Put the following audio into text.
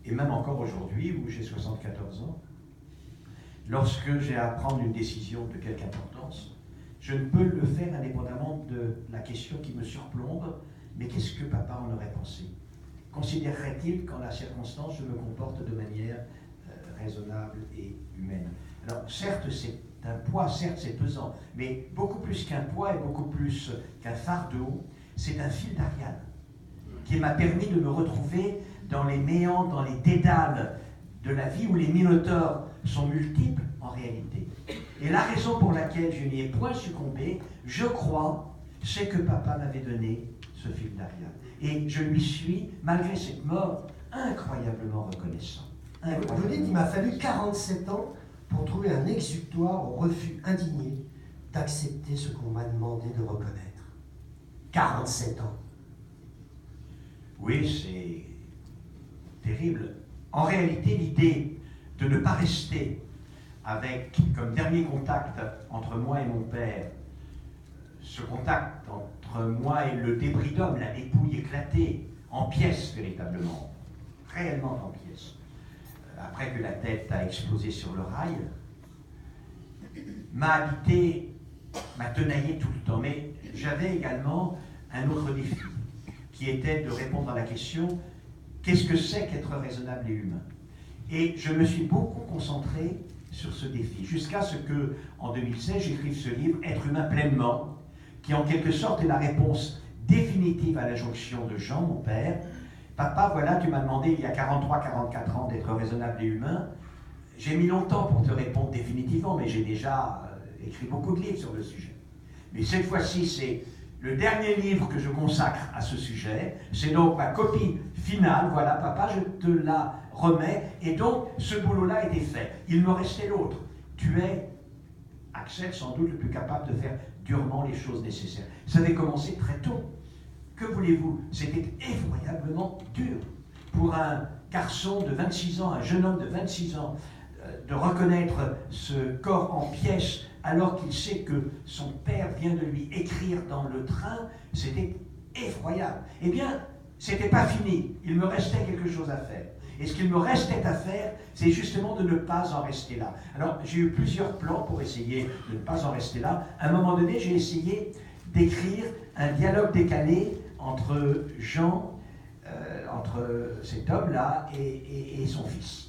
et même encore aujourd'hui, où j'ai 74 ans, lorsque j'ai à prendre une décision de quelque importance, je ne peux le faire indépendamment de la question qui me surplombe, mais qu'est-ce que papa en aurait pensé? Considérerait-il qu'en la circonstance, je me comporte de manière raisonnable et humaine? Alors, certes, c'est un poids, certes, c'est pesant, mais beaucoup plus qu'un poids et beaucoup plus qu'un fardeau, c'est un fil d'Ariane qui m'a permis de me retrouver dans les méandres, dans les dédales de la vie où les minotaures sont multiples en réalité. Et la raison pour laquelle je n'y ai point succombé, je crois, c'est que papa m'avait donné ce fil d'Ariane. Et je lui suis, malgré cette mort, incroyablement reconnaissant. Vous dites, il m'a fallu 47 ans pour trouver un exutoire au refus indigné d'accepter ce qu'on m'a demandé de reconnaître. 47 ans. Oui, c'est terrible. En réalité, l'idée de ne pas rester avec, comme dernier contact entre moi et mon père, ce contact entre moi et le débris d'homme, la dépouille éclatée, en pièces véritablement, réellement en pièces, après que la tête a explosé sur le rail, m'a habité, m'a tenaillé tout le temps. Mais j'avais également un autre défi, qui était de répondre à la question « Qu'est-ce que c'est qu'être raisonnable et humain ?» Et je me suis beaucoup concentré sur ce défi, jusqu'à ce que, en 2016, j'écrive ce livre « Être humain pleinement », qui en quelque sorte est la réponse définitive à l'injonction de Jean, mon père. « Papa, voilà, tu m'as demandé il y a 43-44 ans d'être raisonnable et humain. J'ai mis longtemps pour te répondre définitivement, mais j'ai déjà écrit beaucoup de livres sur le sujet. Mais cette fois-ci, c'est le dernier livre que je consacre à ce sujet. C'est donc ma copie finale. Voilà, papa, je te la remets. Et donc, ce boulot-là était fait. Il me restait l'autre. Tu es, Axel, sans doute le plus capable de faire durement les choses nécessaires. Ça avait commencé très tôt. Que voulez-vous? C'était effroyablement dur pour un garçon de 26 ans, un jeune homme de 26 ans, de reconnaître ce corps en pièces alors qu'il sait que son père vient de lui écrire dans le train. C'était effroyable. Eh bien, c'était pas fini. Il me restait quelque chose à faire. Et ce qu'il me restait à faire, c'est justement de ne pas en rester là. Alors, j'ai eu plusieurs plans pour essayer de ne pas en rester là. À un moment donné, j'ai essayé d'écrire un dialogue décalé entre Jean, entre cet homme-là et son fils.